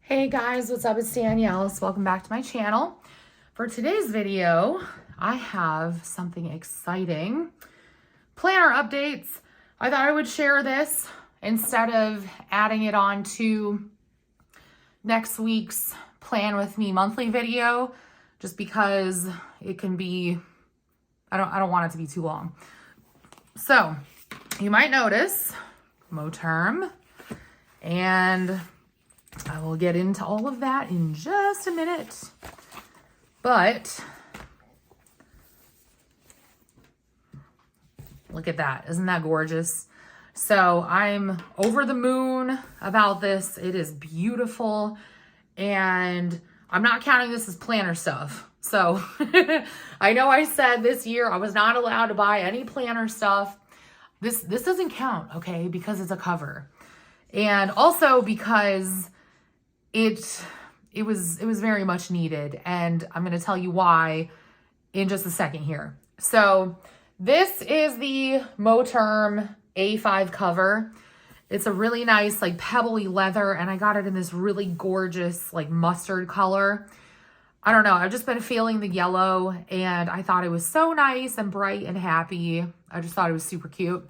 Hey guys, what's up? It's Danielle. Welcome back to my channel. For today's video, I have something exciting. Planner updates. I thought I would share this instead of adding it on to next week's Plan With Me monthly video, just because it can be, I don't want it to be too long. So you might notice term, and I will get into all of that in just a minute. But look at that. Isn't that gorgeous? So I'm over the moon about this. It is beautiful. And I'm not counting this as planner stuff. So I know I said this year I was not allowed to buy any planner stuff. This doesn't count, okay? Because it's a cover. And also because it was very much needed, and I'm going to tell you why in just a second here. So this is the Moterm A5 cover. It's a really nice like pebbly leather, and I got it in this really gorgeous like mustard color. I don't know, I've just been feeling the yellow, and I thought it was so nice and bright and happy. I just thought it was super cute.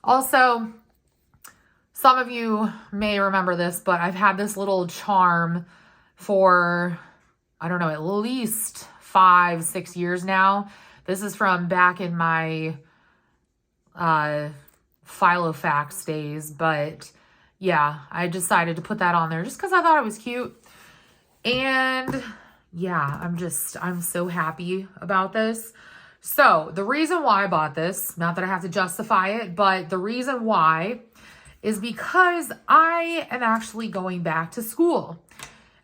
Also, some of you may remember this, but I've had this little charm for, I don't know, at least 5-6 years now. This is from back in my Filofax days, but yeah, I decided to put that on there just because I thought it was cute. And yeah, I'm so happy about this. So the reason why I bought this, not that I have to justify it, but the reason why is because I am actually going back to school.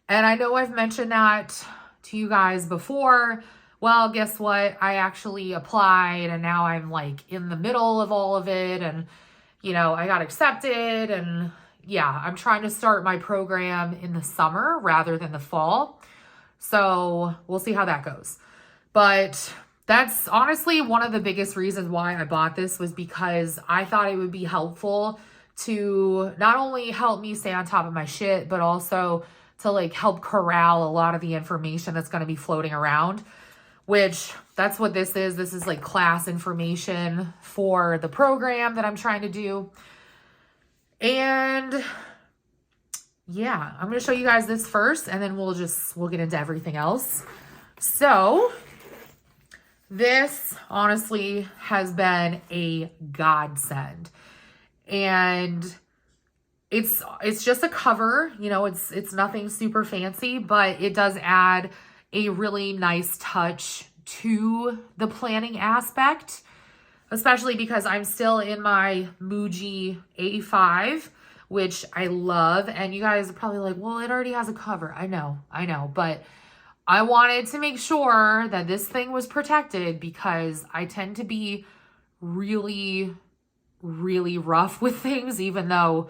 And I know I've mentioned that to you guys before. Well, guess what? I actually applied, and now I'm like in the middle of all of it. And, you know, I got accepted, and yeah, I'm trying to start my program in the summer rather than the fall. So we'll see how that goes. But that's honestly one of the biggest reasons why I bought this, was because I thought it would be helpful to not only help me stay on top of my shit, but also to like help corral a lot of the information that's going to be floating around, which that's what this is. This is like class information for the program that I'm trying to do. And yeah, I'm going to show you guys this first, and then we'll get into everything else. So this honestly has been a godsend. And it's just a cover, you know, it's nothing super fancy, but it does add a really nice touch to the planning aspect, especially because I'm still in my Muji A5, which I love. And you guys are probably like, well, it already has a cover. I know, but I wanted to make sure that this thing was protected, because I tend to be really rough with things, even though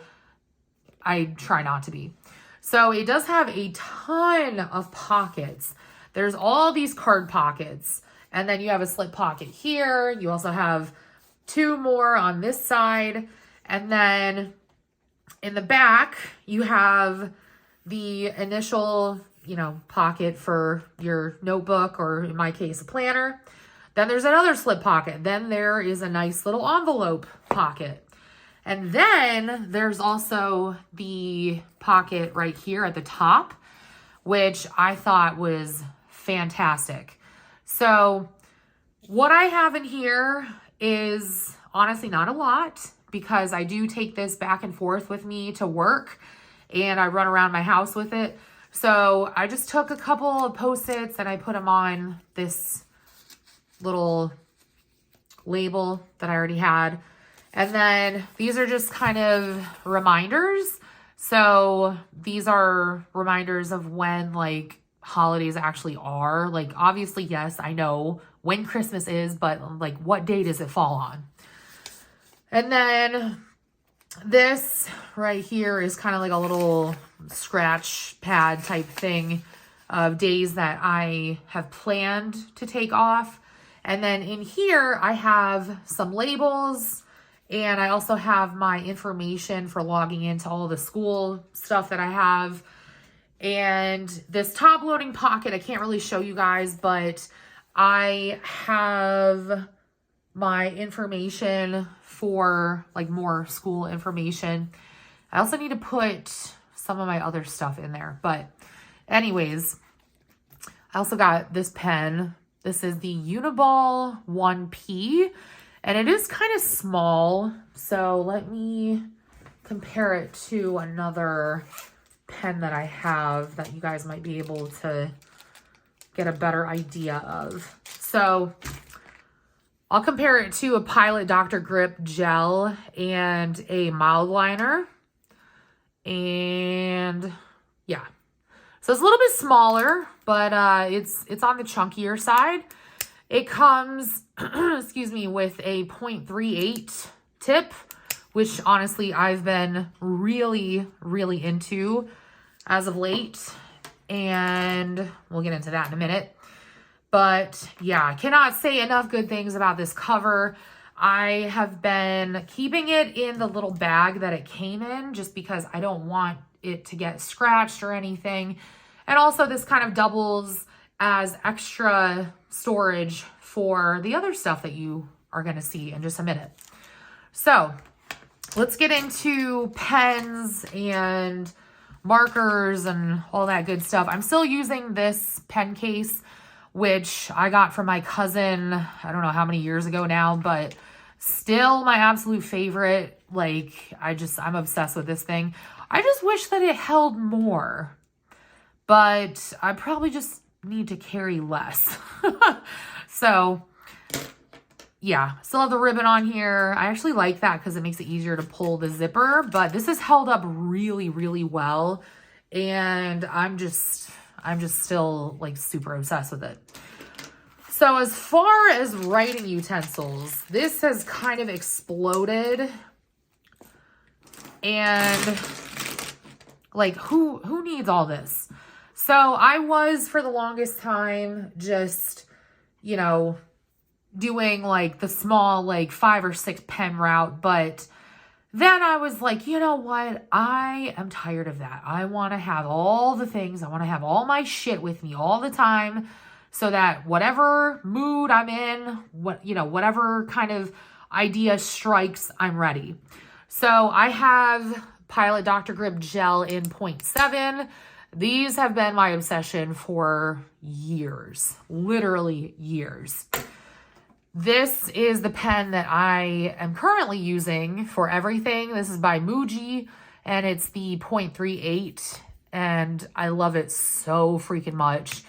I try not to be. So it does have a ton of pockets. There's all these card pockets, and then you have a slip pocket here. You also have 2 more on this side. And then in the back, you have the initial, you know, pocket for your notebook, or in my case, a planner. Then there's another slip pocket. Then there is a nice little envelope pocket. And then there's also the pocket right here at the top, which I thought was fantastic. So what I have in here is honestly not a lot, because I do take this back and forth with me to work, and I run around my house with it. So I just took a couple of Post-its and I put them on this little label that I already had. And then these are just kind of reminders. So these are reminders of when like holidays actually are. Like, obviously, yes, I know when Christmas is, but like what day does it fall on? And then this right here is kind of like a little scratch pad type thing of days that I have planned to take off. And then in here, I have some labels, and I also have my information for logging into all the school stuff that I have. And this top loading pocket, I can't really show you guys, but I have my information for like more school information. I also need to put some of my other stuff in there. But anyways, I also got this pen. This is the Uniball 1P, and it is kind of small. So let me compare it to another pen that I have that you guys might be able to get a better idea of. So I'll compare it to a Pilot Dr. Grip gel and a mild liner. And yeah, so it's a little bit smaller, but it's on the chunkier side. It comes, excuse me, with a 0.38 tip, which honestly I've been really, really into as of late. And we'll get into that in a minute. But yeah, I cannot say enough good things about this cover. I have been keeping it in the little bag that it came in just because I don't want it to get scratched or anything. And also this kind of doubles as extra storage for the other stuff that you are going to see in just a minute. So let's get into pens and markers and all that good stuff. I'm still using this pen case, which I got from my cousin, I don't know how many years ago now, but still my absolute favorite. Like, I'm obsessed with this thing. I just wish that it held more, but I probably just need to carry less. So yeah, still have the ribbon on here. I actually like that because it makes it easier to pull the zipper, but this has held up really, really well. And I'm just still like super obsessed with it. So as far as writing utensils, this has kind of exploded. And like, who needs all this? So I was for the longest time just, you know, doing like the small, like 5 or 6 pen route. But then I was like, you know what? I am tired of that. I want to have all the things. I want to have all my shit with me all the time so that whatever mood I'm in, whatever kind of idea strikes, I'm ready. So I have Pilot Dr. Grip Gel in 0.7. These have been my obsession for years, literally years. This is the pen that I am currently using for everything. This is by Muji, and it's the 0.38, and I love it so freaking much.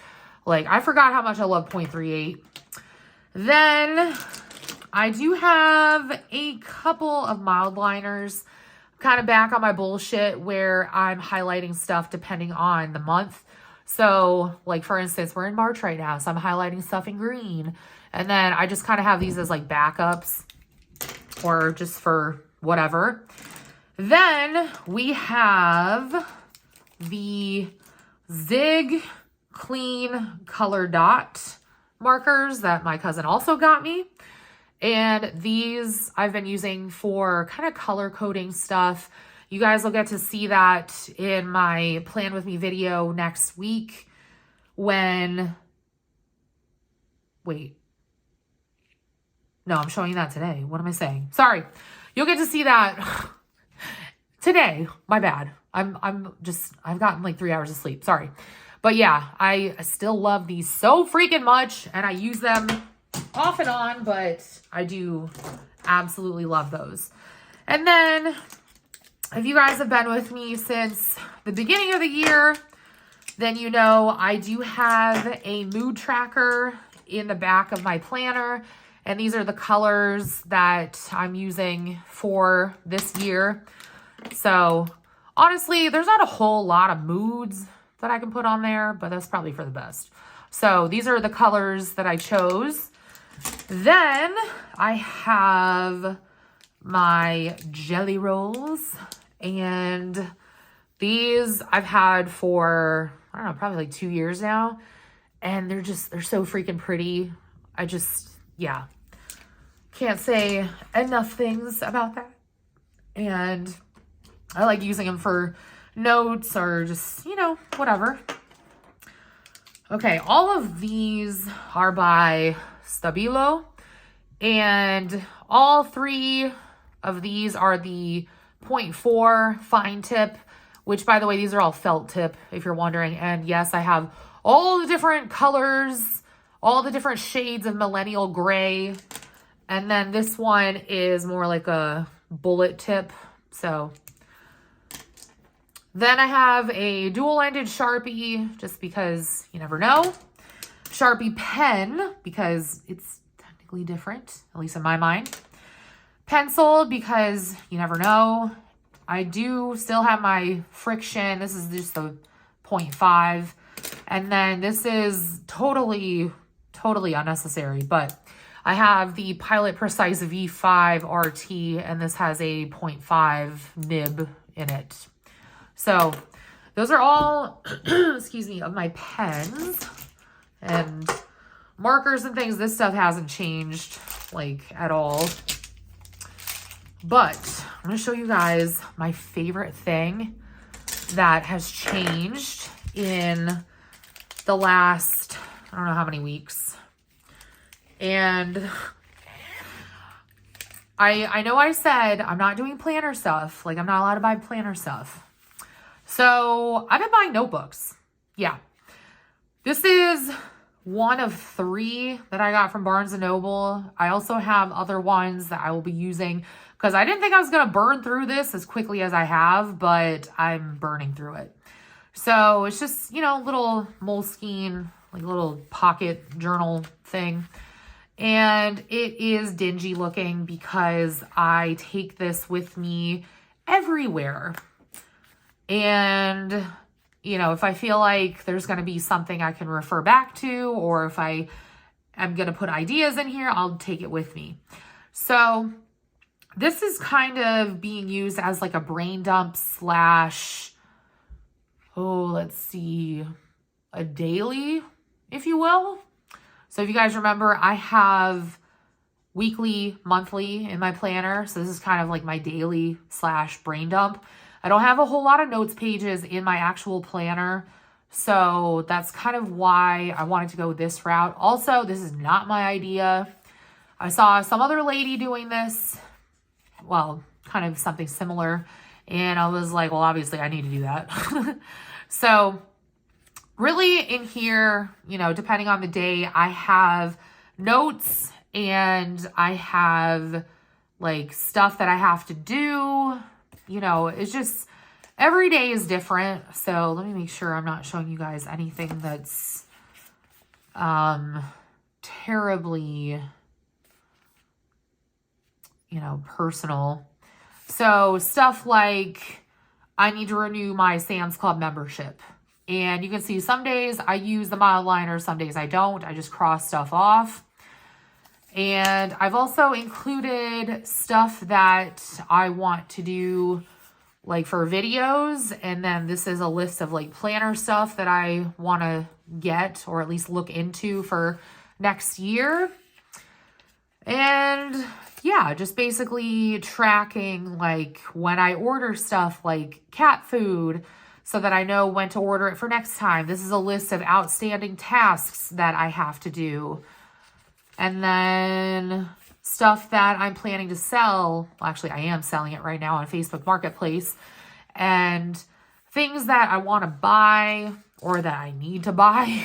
Like, I forgot how much I love 0.38. Then I do have a couple of mild liners. I'm kind of back on my bullshit where I'm highlighting stuff depending on the month. So, like, for instance, we're in March right now, so I'm highlighting stuff in green. And then I just kind of have these as like backups or just for whatever. Then we have the Zig Clean Color Dot markers that my cousin also got me. And these I've been using for kind of color coding stuff. You guys will get to see that in my Plan With Me video next week when... Wait. No, I'm showing you that today. What am I saying? Sorry. You'll get to see that today. My bad. I've gotten like 3 hours of sleep. Sorry. But yeah, I still love these so freaking much, and I use them off and on, but I do absolutely love those. And then if you guys have been with me since the beginning of the year, then you know I do have a mood tracker in the back of my planner. And these are the colors that I'm using for this year. So honestly, there's not a whole lot of moods that I can put on there, but that's probably for the best. So these are the colors that I chose. Then I have my jelly rolls, and these I've had for, I don't know, probably like 2 years now. And they're so freaking pretty. Yeah, can't say enough things about that. And I like using them for notes or just, you know, whatever. Okay, all of these are by Stabilo, and all 3 of these are the 0.4 fine tip, which, by the way, these are all felt tip, if you're wondering. And yes, I have all the different colors, all the different shades of millennial gray. And then this one is more like a bullet tip. So then I have a dual-ended Sharpie, just because you never know. Sharpie pen, because it's technically different, at least in my mind. Pencil, because you never know. I do still have my friction. This is just the 0.5. And then this is totally unnecessary, but I have the Pilot Precise V5 RT, and this has a 0.5 nib in it. So those are all, excuse me, of my pens and markers and things. This stuff hasn't changed like at all. But I'm going to show you guys my favorite thing that has changed in the last, I don't know how many weeks. And I know I said I'm not doing planner stuff. Like, I'm not allowed to buy planner stuff. So I've been buying notebooks. Yeah. This is one of 3 that I got from Barnes & Noble. I also have other ones that I will be using because I didn't think I was going to burn through this as quickly as I have, but I'm burning through it. So it's just, you know, little Moleskine, like little pocket journal thing. And it is dingy looking because I take this with me everywhere. And, you know, if I feel like there's going to be something I can refer back to, or if I am going to put ideas in here, I'll take it with me. So this is kind of being used as like a brain dump slash, let's see, a daily, if you will. So if you guys remember, I have weekly, monthly in my planner. So this is kind of like my daily slash brain dump. I don't have a whole lot of notes pages in my actual planner. So that's kind of why I wanted to go this route. Also, this is not my idea. I saw some other lady doing this. Well, kind of something similar. And I was like, well, obviously I need to do that. So really in here, you know, depending on the day, I have notes and I have like stuff that I have to do. You know, it's just every day is different. So let me make sure I'm not showing you guys anything that's terribly, you know, personal. So stuff like I need to renew my Sam's Club membership. And you can see some days I use the mild liner, some days I don't. I just cross stuff off. And I've also included stuff that I want to do like for videos. And then this is a list of like planner stuff that I want to get or at least look into for next year. And yeah, just basically tracking like when I order stuff like cat food so that I know when to order it for next time. This is a list of outstanding tasks that I have to do. And then stuff that I'm planning to sell. Well, actually, I am selling it right now on Facebook Marketplace. And things that I want to buy or that I need to buy.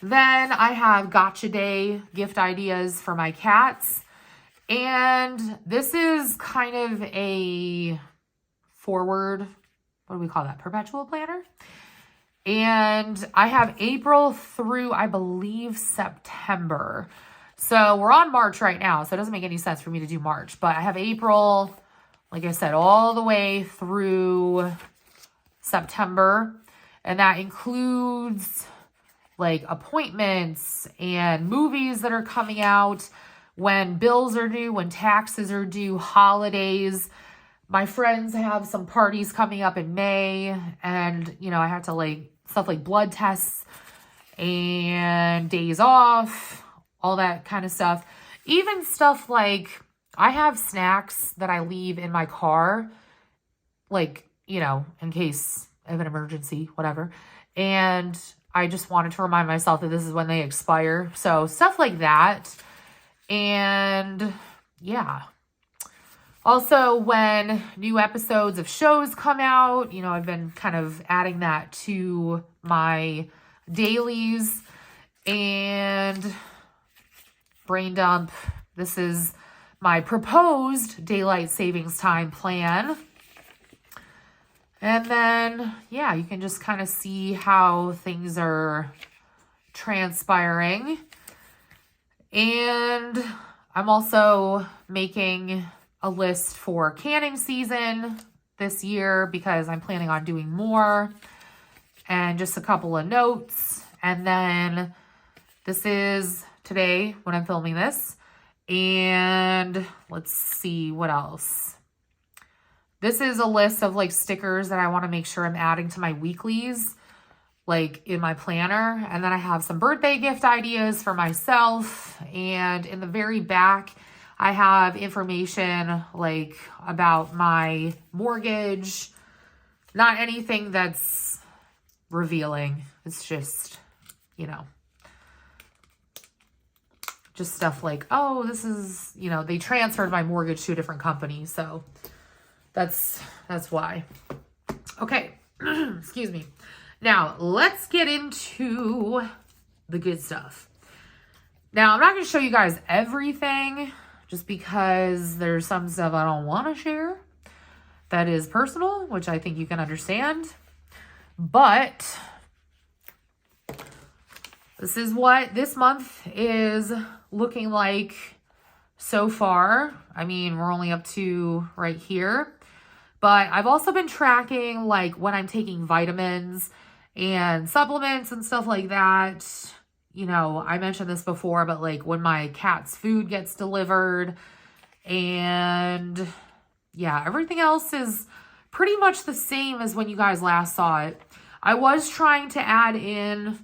Then I have Gotcha Day gift ideas for my cats. And this is kind of a forward, what do we call that? Perpetual planner. And I have April through, I believe, September. So we're on March right now, so it doesn't make any sense for me to do March. But I have April, like I said, all the way through September. And that includes like appointments and movies that are coming out, when bills are due, when taxes are due, holidays. My friends have some parties coming up in May, and, you know, I have to like stuff like blood tests and days off, all that kind of stuff. Even stuff like I have snacks that I leave in my car, like you know, in case of an emergency, whatever. And I just wanted to remind myself that this is when they expire. So stuff like that. And yeah. Also, when new episodes of shows come out, you know, I've been kind of adding that to my dailies. And brain dump. This is my proposed daylight savings time plan. And then, yeah, you can just kind of see how things are transpiring. And I'm also making a list for canning season this year because I'm planning on doing more. And just a couple of notes. And then this is today when I'm filming this. And let's see what else. This is a list of like stickers that I want to make sure I'm adding to my weeklies, like in my planner. And then I have some birthday gift ideas for myself. And in the very back, I have information like about my mortgage. Not anything that's revealing. It's just, you know, just stuff like, oh, this is, you know, they transferred my mortgage to a different company. So that's why. Okay. Excuse me. Now let's get into the good stuff. Now I'm not going to show you guys everything just because there's some stuff I don't want to share that is personal, which I think you can understand. But this is what this month is looking like so far. I mean, we're only up to right here. But I've also been tracking like when I'm taking vitamins and supplements and stuff like that. You know, I mentioned this before, but like when my cat's food gets delivered. And yeah, everything else is pretty much the same as when you guys last saw it. I was trying to add in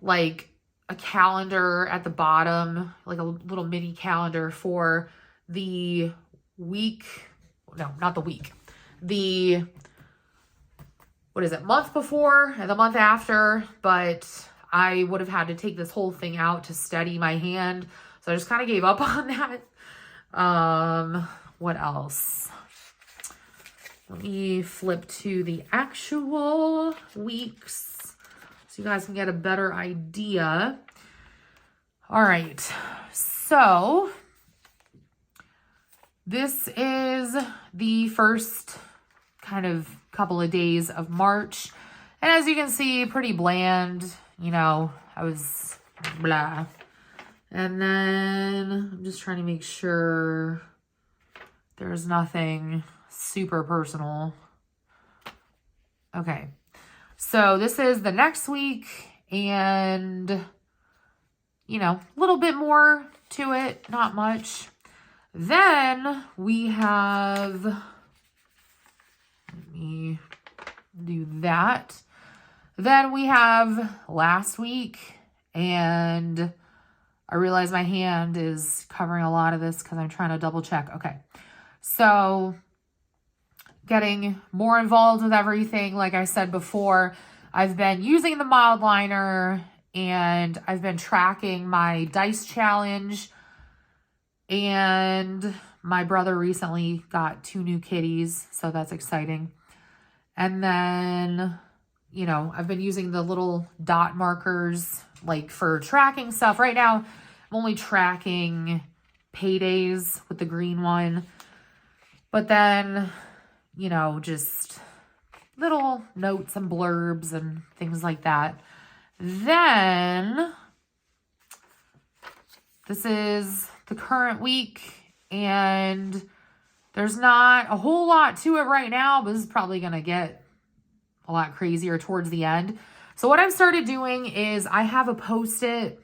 like a calendar at the bottom, like a little mini calendar for the week. No, not the week. The, what is it, month before and the month after. But I would have had to take this whole thing out to steady my hand. So I just kind of gave up on that. What else? Let me flip to the actual weeks so you guys can get a better idea. All right. So this is the first kind of couple of days of March. And as you can see, pretty bland. You know, I was blah. And then I'm just trying to make sure there's nothing super personal. Okay. So this is the next week. And, you know, a little bit more to it. Not much. Then we have, let me do that. Then we have last week, and I realize my hand is covering a lot of this because I'm trying to double check. Okay. So getting more involved with everything. Like I said before, I've been using the mild liner and I've been tracking my dice challenge. And my brother recently got 2 new kitties, so that's exciting. And then, you know, I've been using the little dot markers like for tracking stuff. Right now, I'm only tracking paydays with the green one. But then, you know, just little notes and blurbs and things like that. Then this is the current week, and there's not a whole lot to it right now, but this is probably going to get a lot crazier towards the end. So what I've started doing is I have a Post-it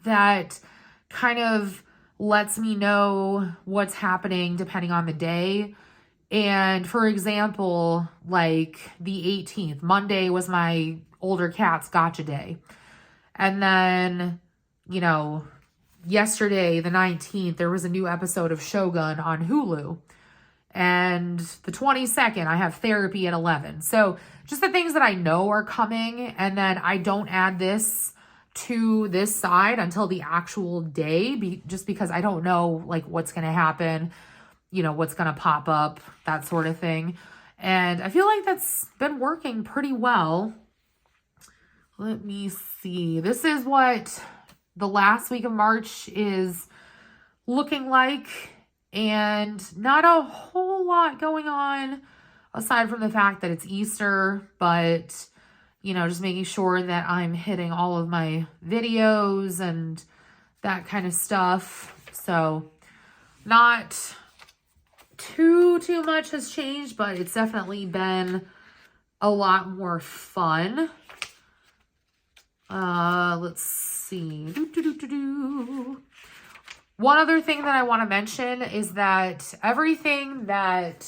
that kind of lets me know what's happening depending on the day. And for example, like the 18th, Monday was my older cat's gotcha day. And then, you know, yesterday, the 19th, there was a new episode of Shogun on Hulu. And the 22nd, I have therapy at 11. So just the things that I know are coming. And then I don't add this to this side until the actual day, just because I don't know like what's going to happen, you know, what's going to pop up, that sort of thing. And I feel like that's been working pretty well. Let me see. This is what the last week of March is looking like. And not a whole lot going on aside from the fact that it's Easter, but you know, just making sure that I'm hitting all of my videos and that kind of stuff. So not too much has changed, but it's definitely been a lot more fun. Let's see. One other thing that I want to mention is that everything that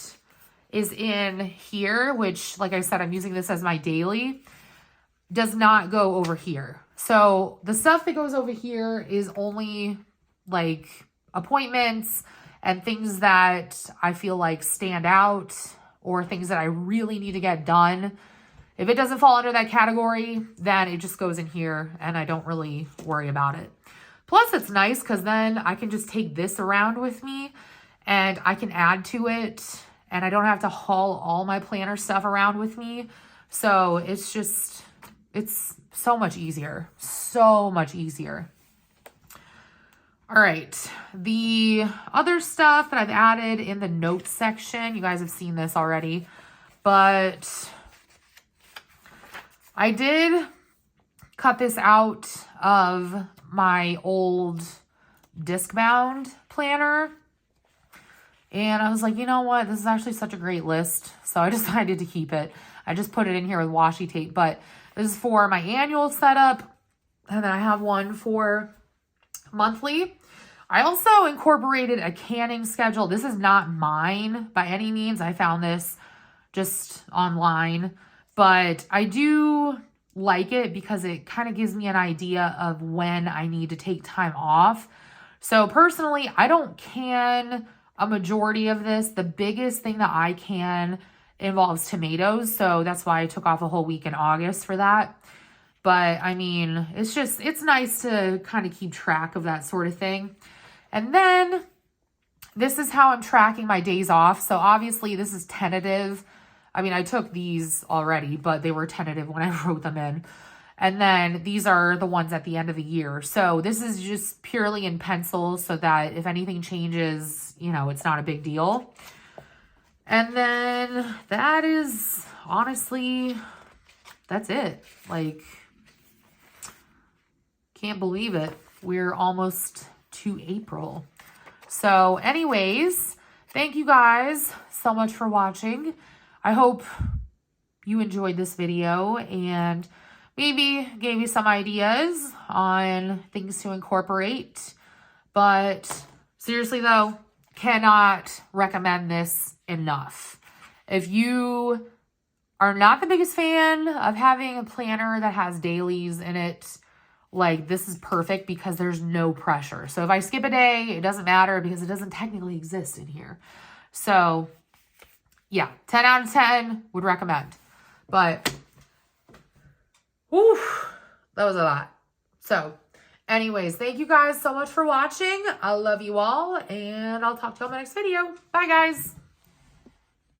is in here, which like I said, I'm using this as my daily, does not go over here. So the stuff that goes over here is only like appointments and things that I feel like stand out or things that I really need to get done. If it doesn't fall under that category, then it just goes in here and I don't really worry about it. Plus it's nice because then I can just take this around with me and I can add to it and I don't have to haul all my planner stuff around with me. So it's just, it's so much easier, so much easier. All right, the other stuff that I've added in the notes section, you guys have seen this already, but I did cut this out of my old disc bound planner. And I was like, you know what? This is actually such a great list. So I decided to keep it. I just put it in here with washi tape, but this is for my annual setup. And then I have one for monthly. I also incorporated a canning schedule. This is not mine by any means. I found this just online, but I do like it because it kind of gives me an idea of when I need to take time off. So personally, I don't can a majority of this. The biggest thing that I can involves tomatoes. So that's why I took off a whole week in August for that. But I mean, it's nice to kind of keep track of that sort of thing. And then this is how I'm tracking my days off. So obviously this is tentative. I mean, I took these already, but they were tentative when I wrote them in. And then these are the ones at the end of the year. So this is just purely in pencil so that if anything changes, you know, it's not a big deal. And then that is honestly, that's it. Like, can't believe it. We're almost to April. So anyways, thank you guys so much for watching. I hope you enjoyed this video and maybe gave you some ideas on things to incorporate. But seriously though, cannot recommend this enough. If you are not the biggest fan of having a planner that has dailies in it, like this is perfect because there's no pressure. So if I skip a day, it doesn't matter because it doesn't technically exist in here. So yeah, 10 out of 10 would recommend. But whew, that was a lot. So anyways, thank you guys so much for watching. I love you all and I'll talk to you on my next video. Bye guys.